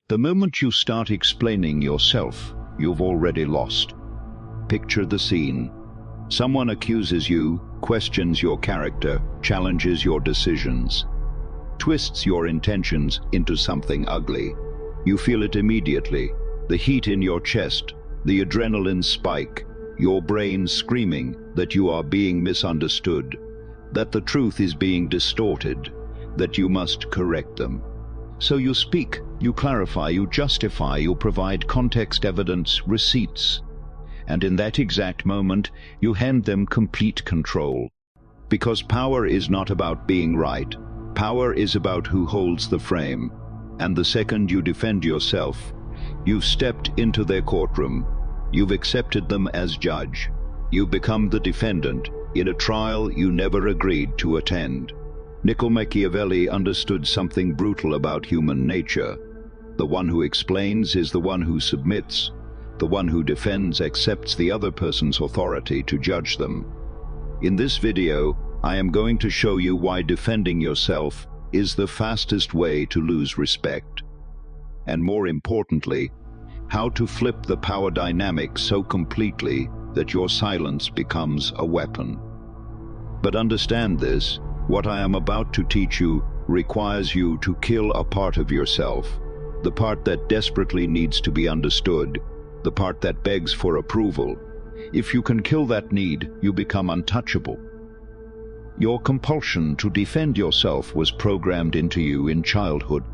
The moment you start explaining yourself, you've already lost. Picture the scene. Someone accuses you, questions your character, challenges your decisions, twists your intentions into something ugly. You feel it immediately, the heat in your chest, the adrenaline spike, your brain screaming that you are being misunderstood, that the truth is being distorted, that you must correct them. So you speak, you clarify, you justify, you provide context, evidence, receipts. And in that exact moment, you hand them complete control. Because power is not about being right. Power is about who holds the frame. And the second you defend yourself, you've stepped into their courtroom. You've accepted them as judge. You become the defendant in a trial you never agreed to attend. Machiavelli understood something brutal about human nature. The one who explains is the one who submits. The one who defends accepts the other person's authority to judge them. In this video, I am going to show you why defending yourself is the fastest way to lose respect. And more importantly, how to flip the power dynamic so completely that your silence becomes a weapon. But understand this, what I am about to teach you requires you to kill a part of yourself, the part that desperately needs to be understood, the part that begs for approval. If you can kill that need, you become untouchable. Your compulsion to defend yourself was programmed into you in childhood.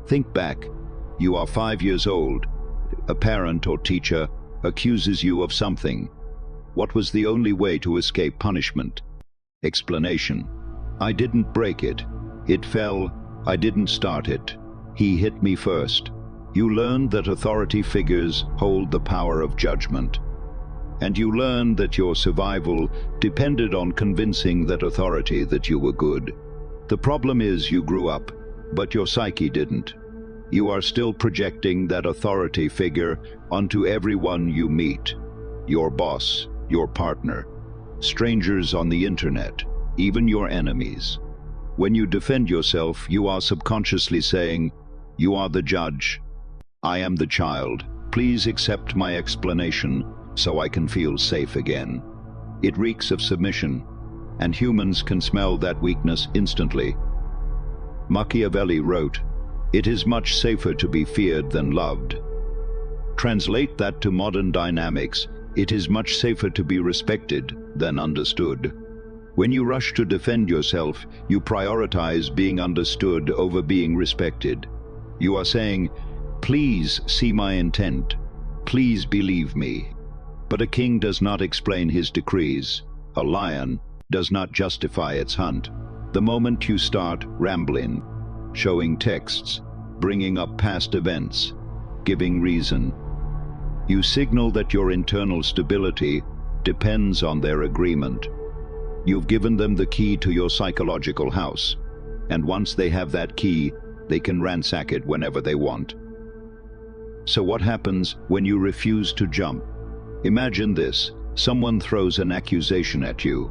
Think back. You are 5 years old. A parent or teacher accuses you of something. What was the only way to escape punishment? Explanation. I didn't break it. It fell. I didn't start it. He hit me first. You learned that authority figures hold the power of judgment. And you learned that your survival depended on convincing that authority that you were good. The problem is you grew up, but your psyche didn't. You are still projecting that authority figure onto everyone you meet. Your boss, your partner, strangers on the internet, even your enemies. When you defend yourself, you are subconsciously saying, "You are the judge. I am the child. Please accept my explanation so I can feel safe again." It reeks of submission, and humans can smell that weakness instantly. Machiavelli wrote, "It is much safer to be feared than loved." Translate that to modern dynamics. It is much safer to be respected than understood. When you rush to defend yourself, you prioritize being understood over being respected. You are saying, "Please see my intent. Please believe me." But a king does not explain his decrees. A lion does not justify its hunt. The moment you start rambling, showing texts, bringing up past events, giving reason, you signal that your internal stability depends on their agreement. You've given them the key to your psychological house, and once they have that key, they can ransack it whenever they want. So what happens when you refuse to jump? Imagine this. Someone throws an accusation at you.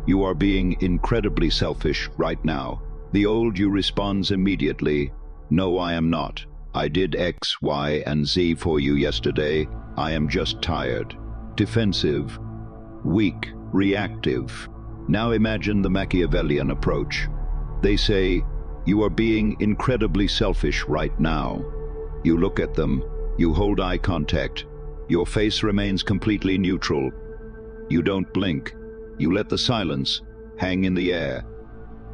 You are being incredibly selfish right now. The old you responds immediately, "No, I am not. I did X, Y, and Z for you yesterday. I am just tired." Defensive, weak, reactive. Now imagine the Machiavellian approach. They say, "You are being incredibly selfish right now." You look at them, you hold eye contact. Your face remains completely neutral. You don't blink. You let the silence hang in the air.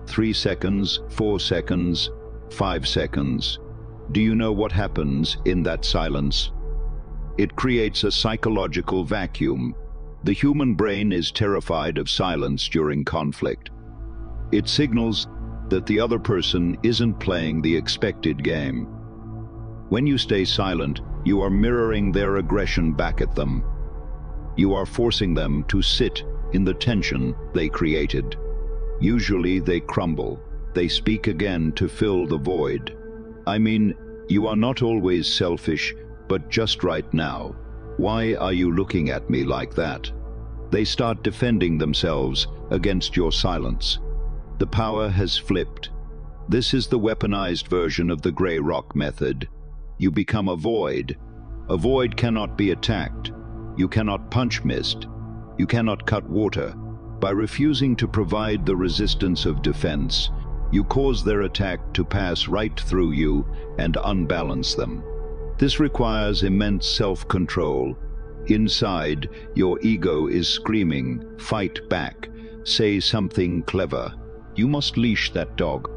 3 seconds, 4 seconds, 5 seconds. Do you know what happens in that silence? It creates a psychological vacuum. The human brain is terrified of silence during conflict. It signals that the other person isn't playing the expected game. When you stay silent, you are mirroring their aggression back at them. You are forcing them to sit in the tension they created. Usually they crumble. They speak again to fill the void. I mean, you are not always selfish, but just right now. Why are you looking at me like that? They start defending themselves against your silence. The power has flipped. This is the weaponized version of the gray rock method. You become a void. A void cannot be attacked. You cannot punch mist. You cannot cut water. By refusing to provide the resistance of defense, you cause their attack to pass right through you and unbalance them. This requires immense self-control. Inside, your ego is screaming, "Fight back. Say something clever." You must leash that dog.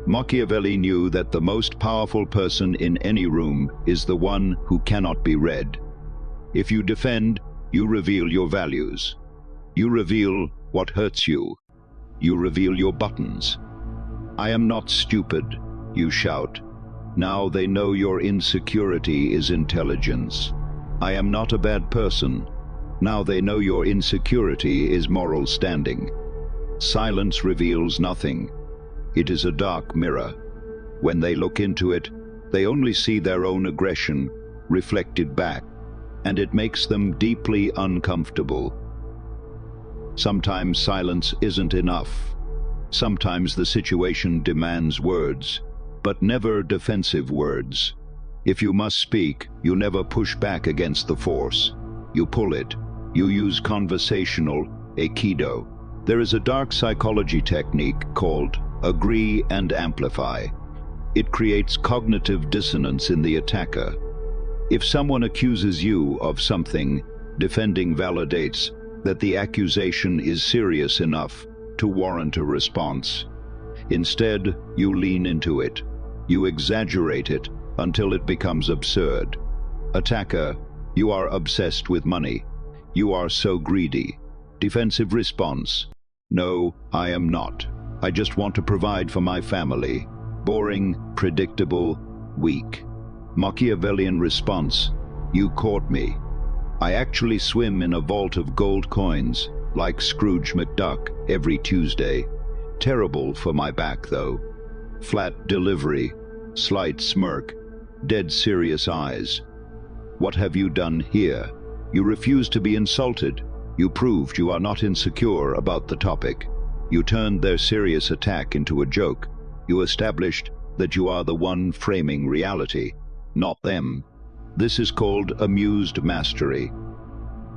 Machiavelli knew that the most powerful person in any room is the one who cannot be read. If you defend, you reveal your values. You reveal what hurts you. You reveal your buttons. "I am not stupid," you shout. Now they know your insecurity is intelligence. "I am not a bad person." Now they know your insecurity is moral standing. Silence reveals nothing. It is a dark mirror. When they look into it, they only see their own aggression reflected back, and it makes them deeply uncomfortable. Sometimes silence isn't enough. Sometimes the situation demands words, but never defensive words. If you must speak, you never push back against the force. You pull it. You use conversational aikido. There is a dark psychology technique called agree and amplify. It creates cognitive dissonance in the attacker. If someone accuses you of something, defending validates that the accusation is serious enough to warrant a response. Instead, you lean into it. You exaggerate it until it becomes absurd. Attacker, you are obsessed with money. You are so greedy. Defensive response, no, I am not. I just want to provide for my family. Boring, predictable, weak. Machiavellian response, you caught me. I actually swim in a vault of gold coins, like Scrooge McDuck, every Tuesday. Terrible for my back, though. Flat delivery, slight smirk, dead serious eyes. What have you done here? You refuse to be insulted. You proved you are not insecure about the topic. You turned their serious attack into a joke. You established that you are the one framing reality, not them. This is called amused mastery.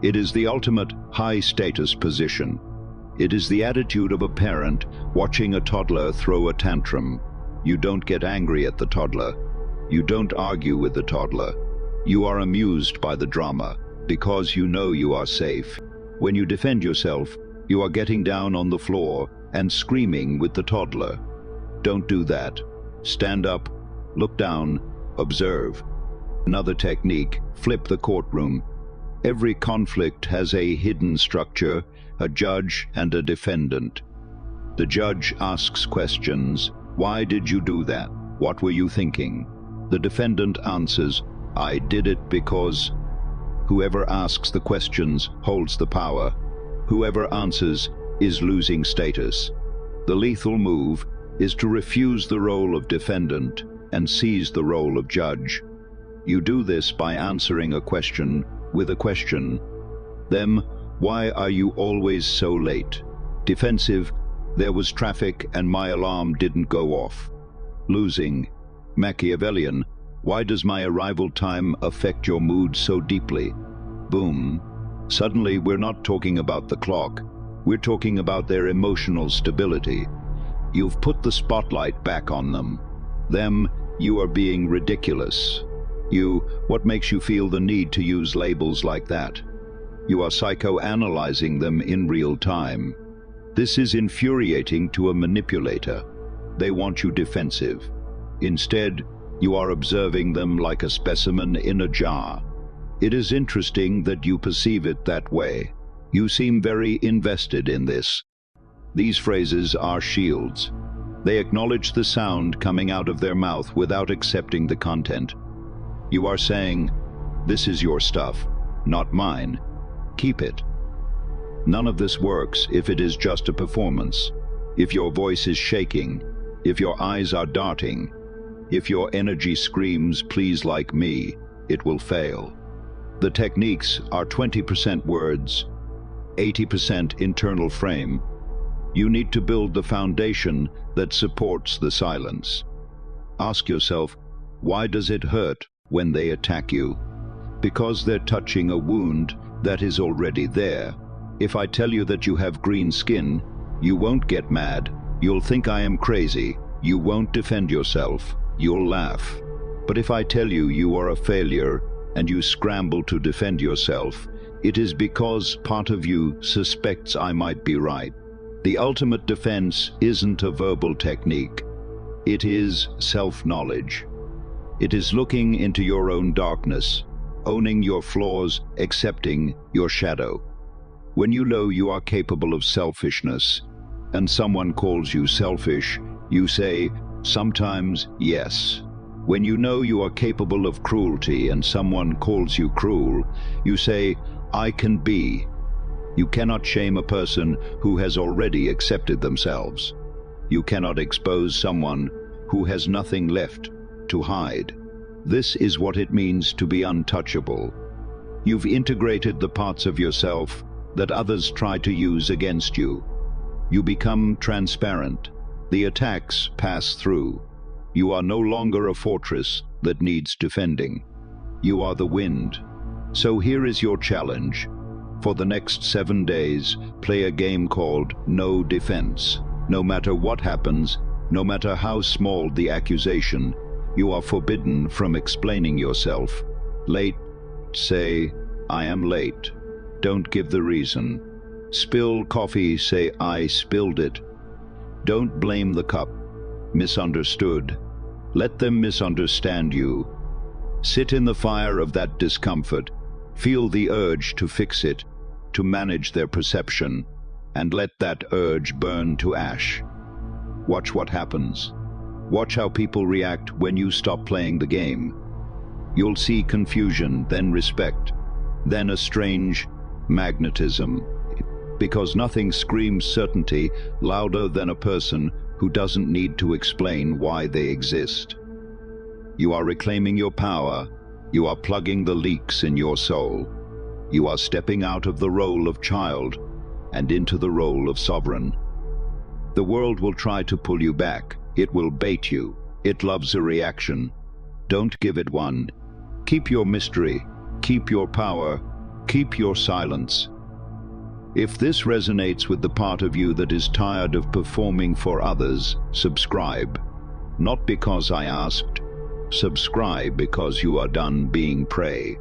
It is the ultimate high-status position. It is the attitude of a parent watching a toddler throw a tantrum. You don't get angry at the toddler. You don't argue with the toddler. You are amused by the drama because you know you are safe. When you defend yourself, you are getting down on the floor and screaming with the toddler. Don't do that. Stand up, look down, observe. Another technique, flip the courtroom. Every conflict has a hidden structure, a judge and a defendant. The judge asks questions. Why did you do that? What were you thinking? The defendant answers, I did it because... Whoever asks the questions holds the power. Whoever answers is losing status. The lethal move is to refuse the role of defendant and seize the role of judge. You do this by answering a question with a question. Them, why are you always so late? Defensive, there was traffic and my alarm didn't go off. Losing, Machiavellian, why does my arrival time affect your mood so deeply? Boom. Suddenly we're not talking about the clock. We're talking about their emotional stability. You've put the spotlight back on them. Them, you are being ridiculous. You, what makes you feel the need to use labels like that? You are psychoanalyzing them in real time. This is infuriating to a manipulator. They want you defensive. Instead, you are observing them like a specimen in a jar. It is interesting that you perceive it that way. You seem very invested in this. These phrases are shields. They acknowledge the sound coming out of their mouth without accepting the content. You are saying, this is your stuff, not mine. Keep it. None of this works if it is just a performance. If your voice is shaking, if your eyes are darting, if your energy screams, please like me, it will fail. The techniques are 20% words, 80% internal frame. You need to build the foundation that supports the silence. Ask yourself, why does it hurt? when they attack you, because they're touching a wound that is already there. If I tell you that you have green skin, you won't get mad. You'll think I am crazy. You won't defend yourself. You'll laugh. But if I tell you you are a failure and you scramble to defend yourself, it is because part of you suspects I might be right. The ultimate defense isn't a verbal technique. It is self-knowledge. It is looking into your own darkness, owning your flaws, accepting your shadow. When you know you are capable of selfishness, and someone calls you selfish, you say, sometimes yes. When you know you are capable of cruelty and someone calls you cruel, you say, I can be. You cannot shame a person who has already accepted themselves. You cannot expose someone who has nothing left to hide. This is what it means to be untouchable. You've integrated the parts of yourself that others try to use against you. You become transparent. The attacks pass through. You are no longer a fortress that needs defending. You are the wind. So here is your challenge. For the next 7 days, play a game called No Defense. No matter what happens, no matter how small the accusation, you are forbidden from explaining yourself. Late, say, I am late. Don't give the reason. Spill coffee, say, I spilled it. Don't blame the cup. Misunderstood. Let them misunderstand you. Sit in the fire of that discomfort. Feel the urge to fix it, to manage their perception, and let that urge burn to ash. Watch what happens. Watch how people react when you stop playing the game. You'll see confusion, then respect, then a strange magnetism, because nothing screams certainty louder than a person who doesn't need to explain why they exist. You are reclaiming your power. You are plugging the leaks in your soul. You are stepping out of the role of child and into the role of sovereign. The world will try to pull you back. It will bait you. It loves a reaction. Don't give it one. Keep your mystery. Keep your power. Keep your silence. If this resonates with the part of you that is tired of performing for others, subscribe. Not because I asked. Subscribe because you are done being prey.